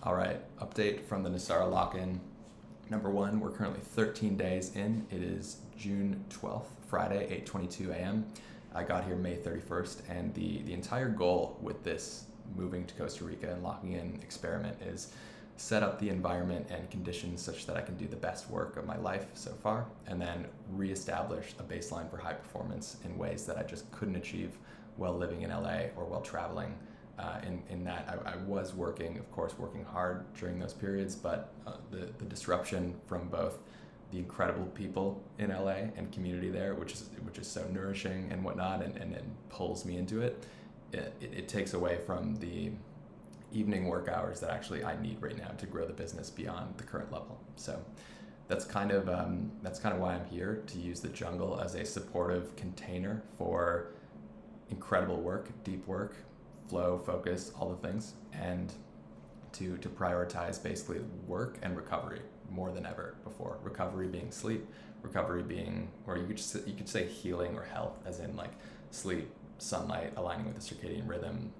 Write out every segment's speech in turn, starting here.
All right, update from the Nosara lock-in. Number one, we're currently 13 days in. It is June 12th, Friday, 8:22 a.m. I got here May 31st, and the entire goal with this moving to Costa Rica and locking in experiment is set up the environment and conditions such that I can do the best work of my life so far, and then reestablish a baseline for high performance in ways that I just couldn't achieve while living in LA or while traveling. In that I was working, of course, working hard during those periods, but the disruption from both the incredible people in LA and community there, which is so nourishing and whatnot, and pulls me into it. It takes away from the evening work hours that actually I need right now to grow the business beyond the current level. So that's kind of why I'm here, to use the jungle as a supportive container for incredible work, deep work, flow, focus, all the things, and to prioritize basically work and recovery more than ever before. Recovery being sleep, recovery being, or you could say healing or health, as in like sleep, sunlight, aligning with the circadian rhythm,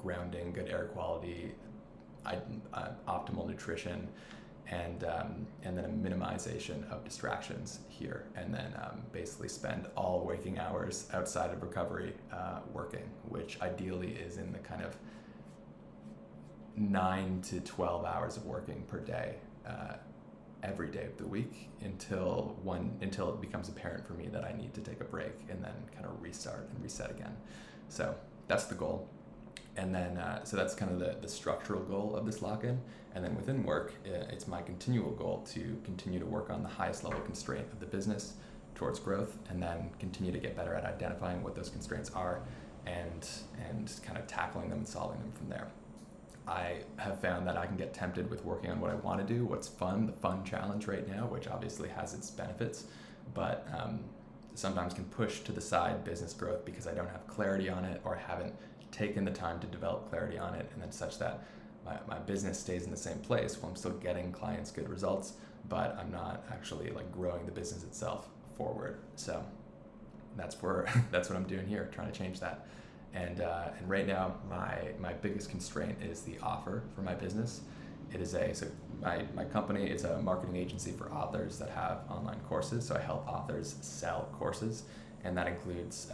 grounding, good air quality, optimal nutrition, and then a minimization of distractions here, and then basically spend all waking hours outside of recovery working, which ideally is in the kind of 9 to 12 hours of working per day, every day of the week, until it becomes apparent for me that I need to take a break and then kind of restart and reset again. So that's the goal. And then, so that's kind of the structural goal of this lock-in. And then within work, it's my continual goal to continue to work on the highest level constraint of the business towards growth, and then continue to get better at identifying what those constraints are and kind of tackling them and solving them from there. I have found that I can get tempted with working on what I want to do, what's fun, the fun challenge right now, which obviously has its benefits, but sometimes can push to the side business growth because I don't have clarity on it, or haven't taken the time to develop clarity on it, and then such that my business stays in the same place while I'm still getting clients good results, but I'm not actually like growing the business itself forward. So that's what I'm doing here, trying to change that. And right now my biggest constraint is the offer for my business. It is my company is a marketing agency for authors that have online courses. So I help authors sell courses, and that includes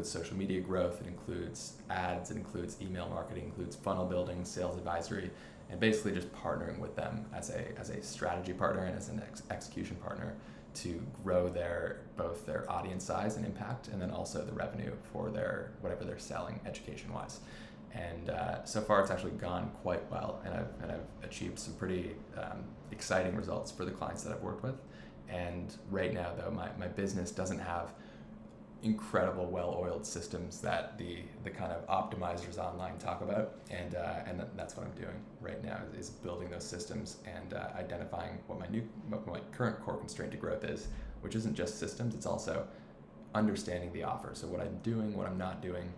social media growth, it includes ads, it includes email marketing, includes funnel building, sales advisory, and basically just partnering with them as a strategy partner and as an execution partner to grow both their audience size and impact, and then also the revenue for whatever they're selling education wise. And so far it's actually gone quite well, and I've achieved some pretty exciting results for the clients that I've worked with. And right now though, my business doesn't have incredible well-oiled systems that the kind of optimizers online talk about, and that's what I'm doing right now, is building those systems and identifying what my current core constraint to growth is, which isn't just systems, it's also understanding the offer. So what I'm doing, what I'm not doing,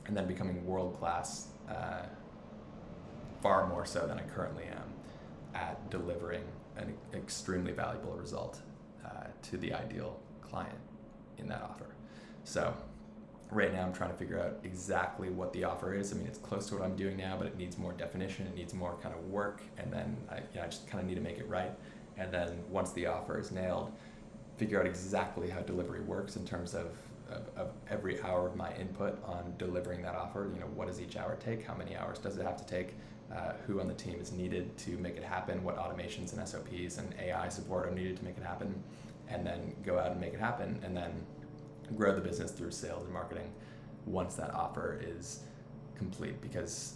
and then becoming world-class, far more so than I currently am, at delivering an extremely valuable result to the ideal client in that offer. So right now I'm trying to figure out exactly what the offer is. I mean, it's close to what I'm doing now, but it needs more definition, it needs more kind of work, and then I just kind of need to make it right. And then once the offer is nailed, figure out exactly how delivery works in terms of every hour of my input on delivering that offer. What does each hour take? How many hours does it have to take? Who on the team is needed to make it happen? What automations and SOPs and AI support are needed to make it happen? And then go out and make it happen, and then grow the business through sales and marketing once that offer is complete. Because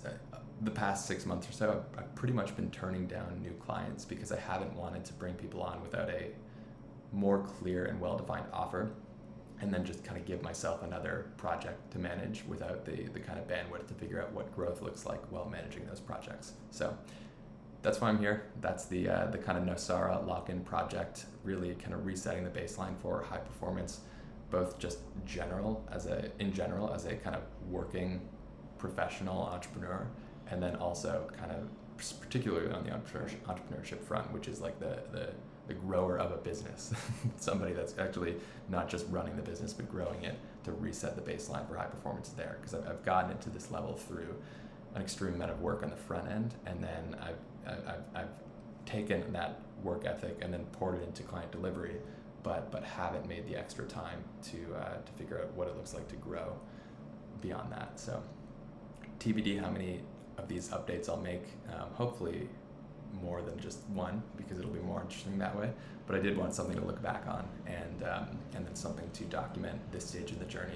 the past 6 months or so, I've pretty much been turning down new clients because I haven't wanted to bring people on without a more clear and well-defined offer, and then just kind of give myself another project to manage without the kind of bandwidth to figure out what growth looks like while managing those projects. So that's why I'm here. That's the kind of Nosara lock-in project, really kind of resetting the baseline for high performance, both just in general as a kind of working professional entrepreneur, and then also kind of particularly on the entrepreneurship front, which is like the grower of a business, somebody that's actually not just running the business but growing it to reset the baseline for high performance there. Because I've gotten it to this level through an extreme amount of work on the front end, and then taken that work ethic and then poured it into client delivery, but haven't made the extra time to figure out what it looks like to grow beyond that. So TBD how many of these updates I'll make. Hopefully more than just one, because it'll be more interesting that way. But I did want something to look back on, and then something to document this stage of the journey.